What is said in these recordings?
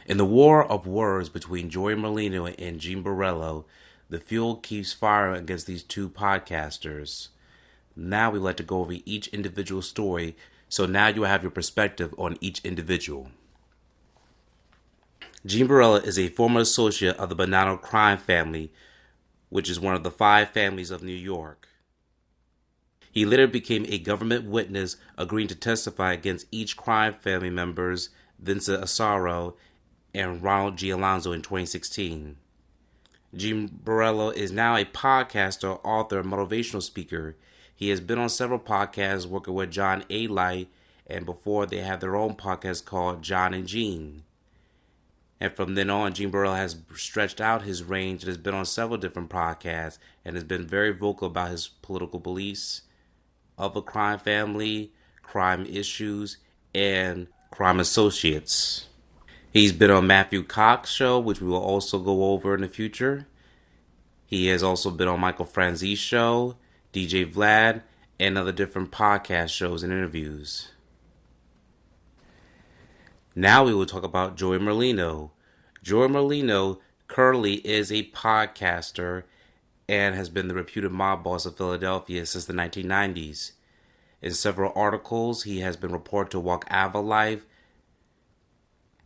In the war of words between Joey Merlino and Gene Borrello, the fuel keeps firing against these two podcasters. Now we like to go over each individual story, so now you have your perspective on each individual. Gene Borrello is a former associate of the Bonnano crime family, which is one of the 5 families of New York. He later became a government witness, agreeing to testify against each crime family members, Vincent Asaro and Ronald G. Alonzo, in 2016. Gene Borrello is now a podcaster, author, and motivational speaker. He has been on several podcasts working with John A. Light, and before they have their own podcast called John and Gene. And from then on, Gene Borrello has stretched out his range and has been on several different podcasts and has been very vocal about his political beliefs of a crime family, crime issues, and crime associates. He's been on Matthew Cox's show, which we will also go over in the future. He has also been on Michael Franzese's show, DJ Vlad, and other different podcast shows and interviews. Now we will talk about Joey Merlino. Joey Merlino currently is a podcaster and has been the reputed mob boss of Philadelphia since the 1990s. In several articles, he has been reported to walk Ava life.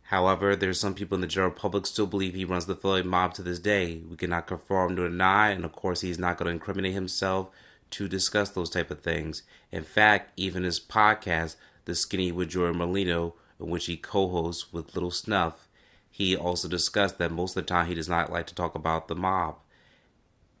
However, there's some people in the general public still believe he runs the Philly mob to this day. We cannot confirm nor deny, and of course he's not going to incriminate himself to discuss those type of things. In fact, even his podcast, The Skinny with Joey Merlino, in which he co-hosts with Lil Snuff, he also discussed that most of the time he does not like to talk about the mob.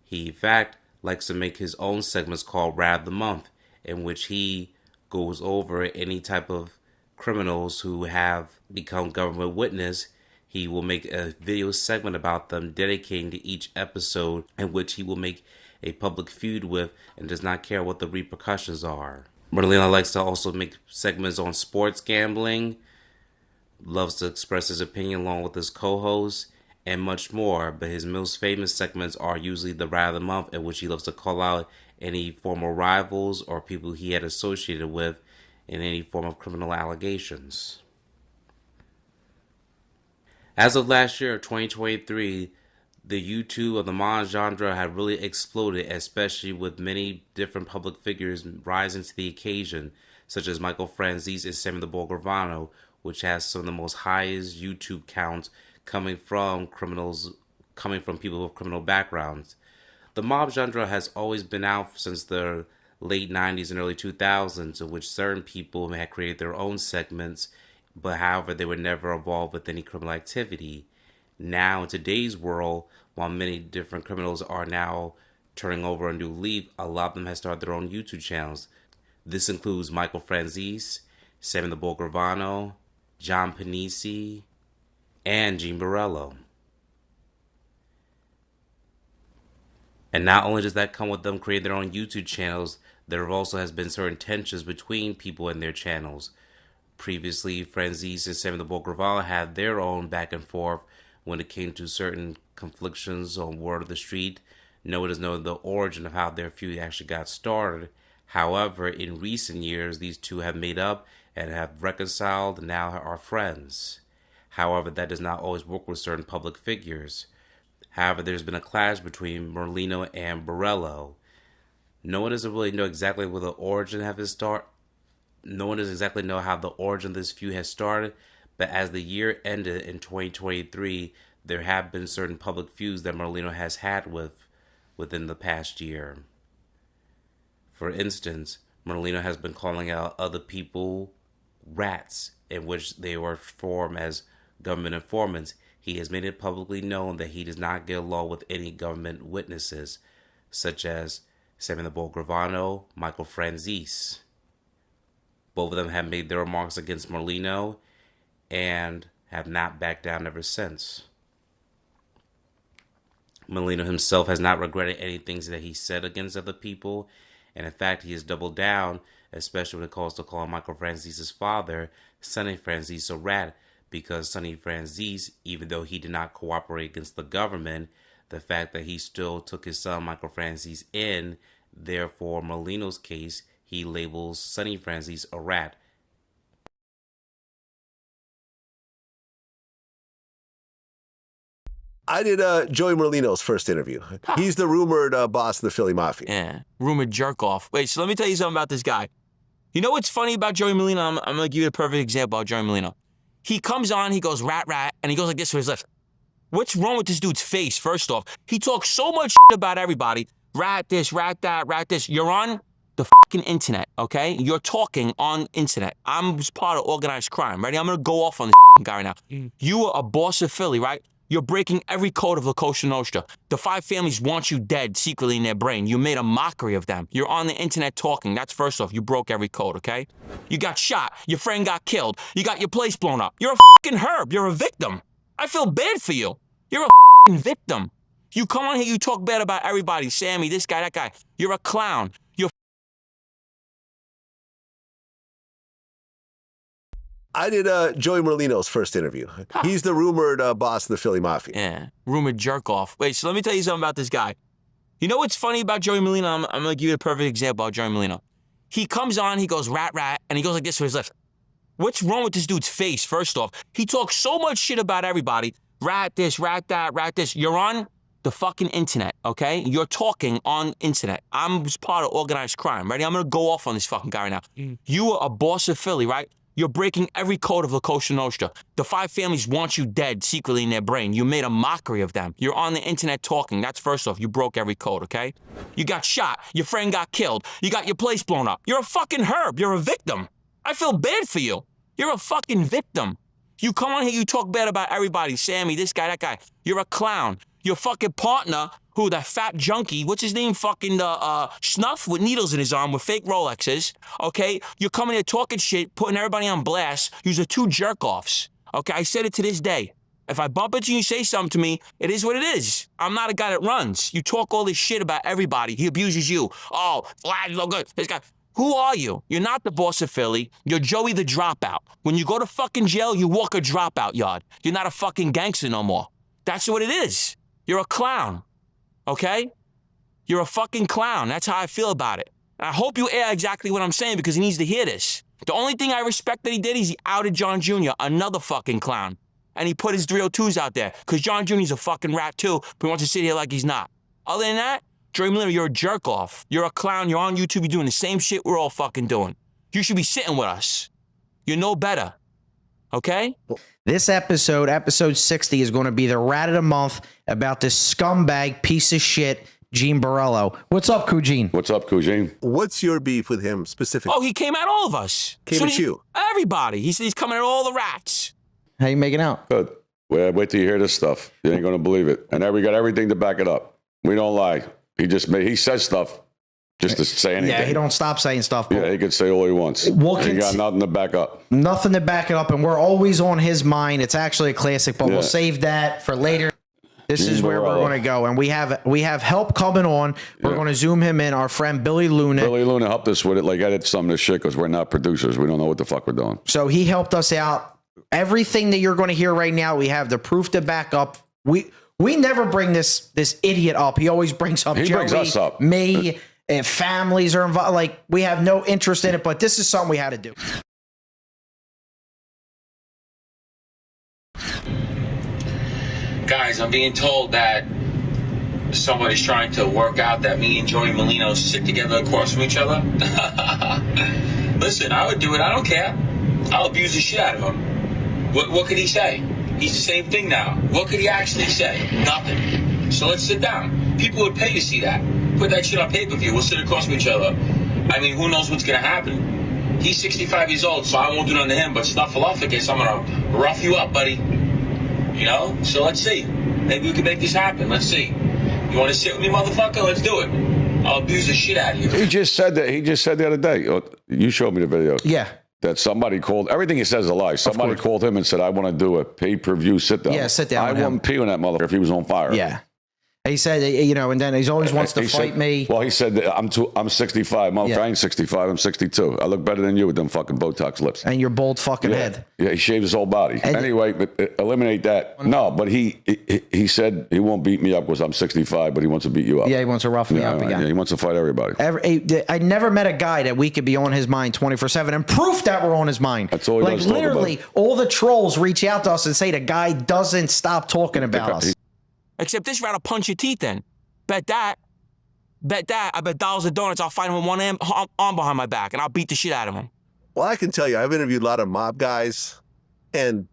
He, in fact, likes to make his own segments called Rad of the Month, in which he goes over any type of criminals who have become government witness. He will make a video segment about them, dedicating to each episode, in which he will make a public feud with and does not care what the repercussions are. Merlino likes to also make segments on sports gambling, loves to express his opinion along with his co-hosts, and much more, but his most famous segments are usually the Rad of the Month, in which he loves to call out any former rivals or people he had associated with in any form of criminal allegations. As of last year, 2023, the YouTube of the mob genre had really exploded, especially with many different public figures rising to the occasion, such as Michael Franzese and Sammy the Bull Gravano, which has some of the most highest YouTube counts coming from people with criminal backgrounds. The mob genre has always been out since the late 90s and early 2000s, in which certain people had created their own segments, but however they were never involved with any criminal activity. Now, in today's world, while many different criminals are now turning over a new leaf, a lot of them have started their own YouTube channels. This includes Michael Franzese, Sammy the Bull Gravano, John Panisi, and Gene Borrello. And not only does that come with them creating their own YouTube channels, there also has been certain tensions between people in their channels. Previously, Franzese and Sammy the Bull Gravano had their own back and forth when it came to certain conflictions on word of the street. No one does know the origin of how their feud actually got started. However, in recent years, these two have made up and have reconciled and now are friends. However, that does not always work with certain public figures. However, there's been a clash between Merlino and Borrello. No one doesn't really know exactly where the origin of his start. No one doesn't exactly know how the origin of this feud has started, but as the year ended in 2023, there have been certain public feuds that Merlino has had within the past year. For instance, Merlino has been calling out other people rats, in which they were formed as government informants. He has made it publicly known that he does not get along with any government witnesses, such as Sammy the Bull Gravano, Michael Franzese. Both of them have made their remarks against Merlino and have not backed down ever since. Merlino himself has not regretted any things that he said against other people, and in fact he has doubled down, especially when it comes to calling Michael Franzese's father, Sonny Franzese, a rat, because Sonny Franzese, even though he did not cooperate against the government, the fact that he still took his son Michael Franzese in, therefore Merlino's case, he labels Sonny Franzese a rat. I did Joey Merlino's first interview. He's the rumored boss of the Philly Mafia. Yeah, rumored jerk-off. Wait, so let me tell you something about this guy. You know what's funny about Joey Merlino? I'm going to give you a perfect example of Joey Merlino. He comes on, he goes, rat, rat, and he goes like this with his left. What's wrong with this dude's face, first off? He talks so much shit about everybody. Rat this, rat that, rat this. You're on the fucking internet, okay? You're talking on internet. I'm part of organized crime, ready? I'm going to go off on this guy right now. You are a boss of Philly, right? You're breaking every code of La Cosa Nostra. The five families want you dead secretly in their brain. You made a mockery of them. You're on the internet talking. That's first off. You broke every code, okay? You got shot. Your friend got killed. You got your place blown up. You're a fucking herb. You're a victim. I feel bad for you. You're a fucking victim. You come on here, you talk bad about everybody. Sammy, this guy, that guy. You're a clown. You're I did Joey Merlino's first interview. He's the rumored boss of the Philly Mafia. Yeah, rumored jerk-off. Wait, so let me tell you something about this guy. You know what's funny about Joey Merlino? I'm going to give you a perfect example of Joey Merlino. He comes on, he goes, rat, rat, and he goes like this with his left. What's wrong with this dude's face, first off? He talks so much shit about everybody. Rat this, rat that, rat this. You're on the fucking internet, okay? You're talking on internet. I'm part of organized crime, ready? I'm going to go off on this fucking guy right now. You are a boss of Philly, right? You're breaking every code of La Cosa Nostra. The five families want you dead secretly in their brain. You made a mockery of them. You're on the internet talking. That's first off. You broke every code, okay? You got shot. Your friend got killed. You got your place blown up. You're a fucking herb. You're a victim. I feel bad for you. You're a fucking victim. You come on here, you talk bad about everybody. Sammy, this guy, that guy. You're a clown. Your fucking partner, who, that fat junkie, what's his name? Fucking Snuff with needles in his arm with fake Rolexes, okay? You're coming here talking shit, putting everybody on blast. You're two jerk-offs, okay? I said it to this day. If I bump into you and say something to me, it is what it is. I'm not a guy that runs. You talk all this shit about everybody. He abuses you. Oh, Vlad, look good. This guy. Who are you? You're not the boss of Philly. You're Joey the dropout. When you go to fucking jail, you walk a dropout yard. You're not a fucking gangster no more. That's what it is. You're a clown, okay? You're a fucking clown. That's how I feel about it. And I hope you air exactly what I'm saying because he needs to hear this. The only thing I respect that he did is he outed John Jr., another fucking clown. And he put his 302s out there because John Jr.'s a fucking rat too, but he wants to sit here like he's not. Other than that, Joey Merlino, you're a jerk-off. You're a clown. You're on YouTube. You're doing the same shit we're all fucking doing. You should be sitting with us. You're no better, okay? This episode, episode 60, is going to be the rat of the month about this scumbag piece of shit, Gene Borrello. What's up, Cougene? What's up, Cougene? What's your beef with him specifically? Oh, he came at all of us. Came at you? Everybody. He's coming at all the rats. How you making out? Good. Well, wait till you hear this stuff. You ain't going to believe it. And we got everything to back it up. We don't lie. He says stuff just to say anything. Yeah, he don't stop saying stuff. Yeah, he could say all he wants. He got nothing to back up. Nothing to back it up, and we're always on his mind. It's actually a classic, but we'll save that for later. This is where we're going to go, and we have help coming on. We're going to zoom him in. Our friend Billy Luna. Billy Luna helped us with it, like edit some of this shit because we're not producers. We don't know what the fuck we're doing. So he helped us out. Everything that you're going to hear right now, we have the proof to back up. We never bring this idiot up. He always brings up Joey, brings us up. Me, and families are involved. Like, we have no interest in it, but this is something we had to do. Guys, I'm being told that somebody's trying to work out that me and Joey Merlino sit together across from each other. Listen, I would do it. I don't care. I'll abuse the shit out of him. What could he say? He's the same thing now. What could he actually say? Nothing. So let's sit down. People would pay to see that. Put that shit on pay-per-view. We'll sit across from each other. I mean, who knows what's going to happen? He's 65 years old, so I won't do nothing to him, but Snuffleupagus, I'm going to rough you up, buddy. You know? So let's see. Maybe we can make this happen. Let's see. You want to sit with me, motherfucker? Let's do it. I'll abuse the shit out of you. He just said that. He just said the other day. You showed me the video. Yeah. That somebody called. Everything he says is a lie. Somebody called him and said, I want to do a pay-per-view sit-down. Yeah, sit down. I wouldn't pee on that motherfucker if he was on fire. Yeah. He said, you know, and then he always wants to fight me. Well, he said, that I'm 65. I ain't 65. I'm 62. I look better than you with them fucking Botox lips. And your bald fucking head. Yeah, he shaved his whole body. And anyway, but eliminate that. No, but he said he won't beat me up because I'm 65, but he wants to beat you up. Yeah, he wants to rough me up again. Yeah, he wants to fight everybody. I never met a guy that we could be on his mind 24/7 and proof that we're on his mind. That's all he does. Like, literally, all the trolls reach out to us and say the guy doesn't stop talking about us. Except this rat will punch your teeth in. Bet that. I bet dollars of donuts I'll fight him with one arm behind my back, and I'll beat the shit out of him. Well, I can tell you, I've interviewed a lot of mob guys, and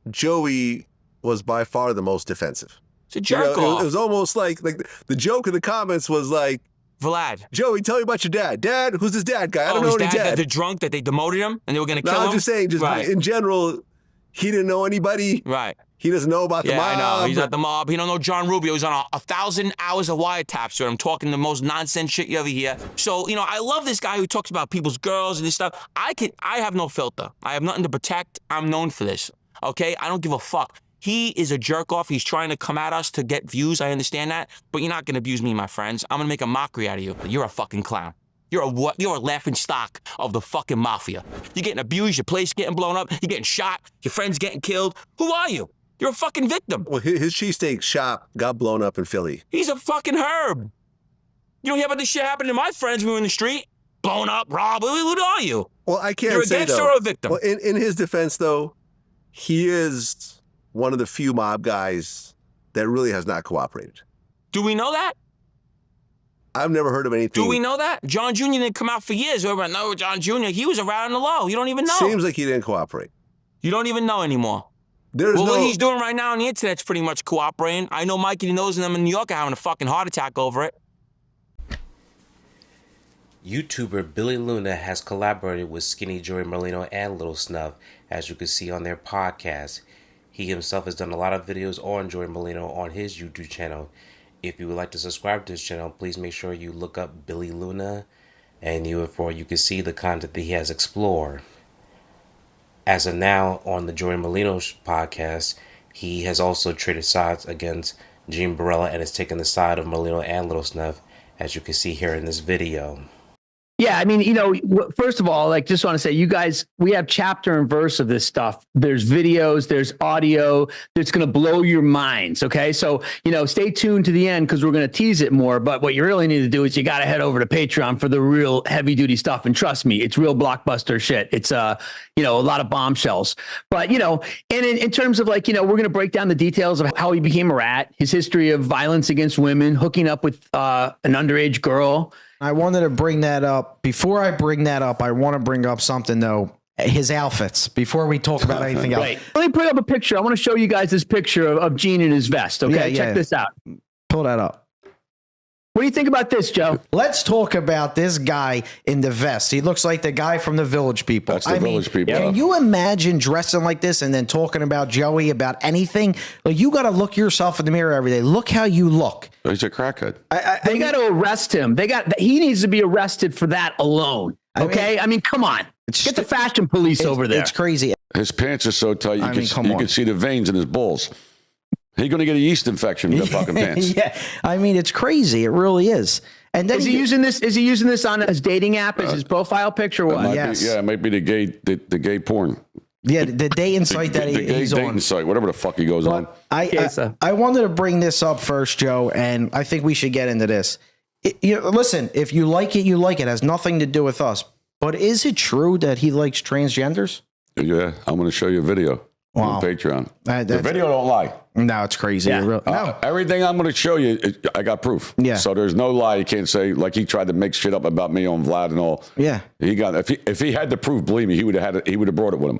Joey was by far the most defensive. It's a jerk off. It was almost like the joke in the comments was like, Vlad. Joey, tell me about your dad. Dad? Who's this dad guy? I don't know any dad. The drunk that they demoted him and they were going to kill him? I'm just saying, in general, he didn't know anybody. Right. He doesn't know about the mob. Yeah, I know. He's not the mob. He don't know John Rubio. He's on 1,000 hours of wiretaps with him, talking the most nonsense shit you ever hear. So, I love this guy who talks about people's girls and this stuff. I have no filter. I have nothing to protect. I'm known for this. Okay? I don't give a fuck. He is a jerk off. He's trying to come at us to get views. I understand that. But you're not going to abuse me, my friends. I'm going to make a mockery out of you. You're a fucking clown. You're a laughing stock of the fucking mafia. You're getting abused. Your place getting blown up. You're getting shot. Your friend's getting killed. Who are you? You're a fucking victim. Well, his cheesesteak shop got blown up in Philly. He's a fucking herb. You don't hear about this shit happening to my friends when we were in the street? Blown up, robbed. Who are you? Well, I can't You're say, a gangster though. or a victim? Well, in his defense, though, he is one of the few mob guys that really has not cooperated. Do we know that? I've never heard of anything. Do we know that? John Jr. didn't come out for years. Everybody, no, John Jr., he was around the low. You don't even know. Seems like he didn't cooperate. You don't even know anymore. What he's doing right now on the internet's pretty much cooperating. I know Mikey knows them in New York are having a fucking heart attack over it. YouTuber Billy Luna has collaborated with Skinny Joey Merlino and Lil Snuff, as you can see on their podcast. He himself has done a lot of videos on Joey Merlino on his YouTube channel. If you would like to subscribe to his channel, please make sure you look up Billy Luna, and you can see the content that he has explored. As of now, on the Joey Merlino podcast, he has also traded sides against Gene Borrello and has taken the side of Merlino and Lil Snuff, as you can see here in this video. Yeah, I mean, first of all, just want to say, you guys, we have chapter and verse of this stuff. There's videos, there's audio that's going to blow your minds. Okay. So, stay tuned to the end because we're going to tease it more. But what you really need to do is you got to head over to Patreon for the real heavy duty stuff. And trust me, it's real blockbuster shit. It's, a lot of bombshells. But, and in terms of we're going to break down the details of how he became a rat, his history of violence against women, hooking up with an underage girl. I wanted to bring that up. Before I bring that up, I want to bring up something, though. His outfits, before we talk about anything else. Right. Let me put up a picture. I want to show you guys this picture of Gene in his vest. Okay, Yeah. Check this out. Pull that up. What do you think about this, Joe? Let's talk about this guy in the vest. He looks like the guy from the Village People. That's the Village People. Can you imagine dressing like this and then talking about Joey, about anything? Like, you got to look yourself in the mirror every day. Look how you look. He's a crackhead. They got to arrest him. He needs to be arrested for that alone. Okay? I mean come on. Get the fashion police over there. It's crazy. His pants are so tight, you can see the veins in his balls. He's going to get a yeast infection with the fucking pants. Yeah, I mean, it's crazy. It really is. And then is he using this? Is he using this on his dating app as his profile picture? Or what? Yes. It might be the gay porn. Yeah, the dating site that he's dating on. Site, whatever the fuck he goes on. I wanted to bring this up first, Joe, and I think we should get into this. Listen, if you like it, you like it. It has nothing to do with us. But is it true that he likes transgenders? Yeah, I'm going to show you a video on Patreon. The video don't lie. No, it's crazy. Yeah. No. Everything I'm going to show you, I got proof. Yeah. So there's no lie. You can't say, like he tried to make shit up about me on Vlad and all. Yeah. He got if he had the proof, believe me, he would have brought it with him.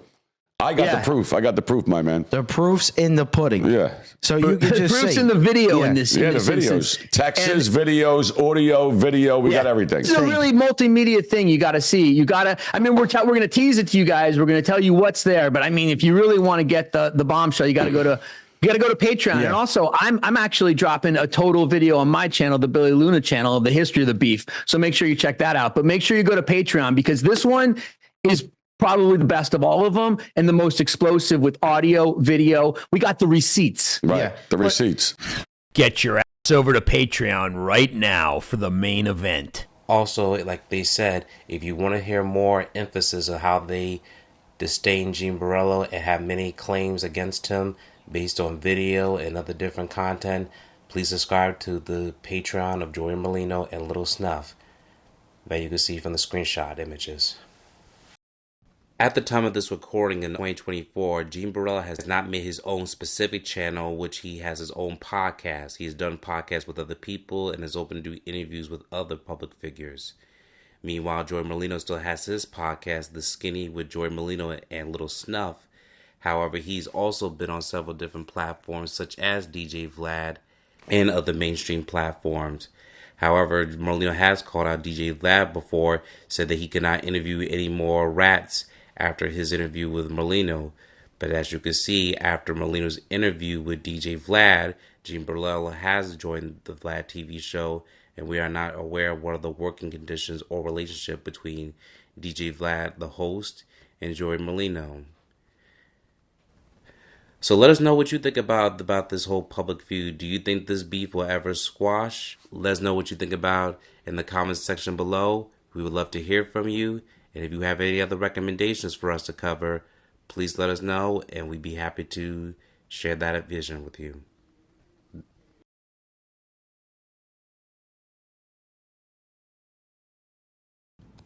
I got the proof. I got the proof, my man. The proof's in the pudding. Yeah. So you can just proof's see. in the video in this. Yeah, in the this videos, instance. texts, videos, audio, video. We got everything. It's a really multimedia thing you got to see. You got to, I mean, we're going to tease it to you guys. We're going to tell you what's there. But I mean, if you really want to get the bombshell, you got to go to Patreon. Yeah. And also, I'm actually dropping a total video on my channel, the Billy Luna channel, of the history of the beef. So make sure you check that out. But make sure you go to Patreon because this one is probably the best of all of them and the most explosive with audio, video. We got the receipts. Right, the receipts. Get your ass over to Patreon right now for the main event. Also, like they said, if you want to hear more emphasis on how they disdain Gene Borrello and have many claims against him based on video and other different content, please subscribe to the Patreon of Joey Merlino and Lil Snuff that you can see from the screenshot images. At the time of this recording in 2024, Gene Borrello has not made his own specific channel, which he has his own podcast. He's done podcasts with other people and is open to do interviews with other public figures. Meanwhile, Joey Merlino still has his podcast, The Skinny with Joey Merlino and Lil Snuff. However, he's also been on several different platforms such as DJ Vlad and other mainstream platforms. However, Merlino has called out DJ Vlad before, said that he could not interview any more rats after his interview with Merlino. But as you can see, after Merlino's interview with DJ Vlad, Gene Borrello has joined the Vlad TV show, and we are not aware of what are the working conditions or relationship between DJ Vlad, the host, and Joey Merlino. So let us know what you think about this whole public feud. Do you think this beef will ever squash? Let us know what you think about in the comments section below. We would love to hear from you. And if you have any other recommendations for us to cover, please let us know, and we'd be happy to share that vision with you.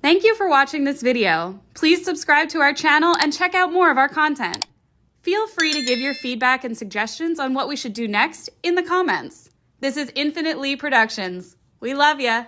Thank you for watching this video. Please subscribe to our channel and check out more of our content. Feel free to give your feedback and suggestions on what we should do next in the comments. This is Infinite Lee Productions. We love ya.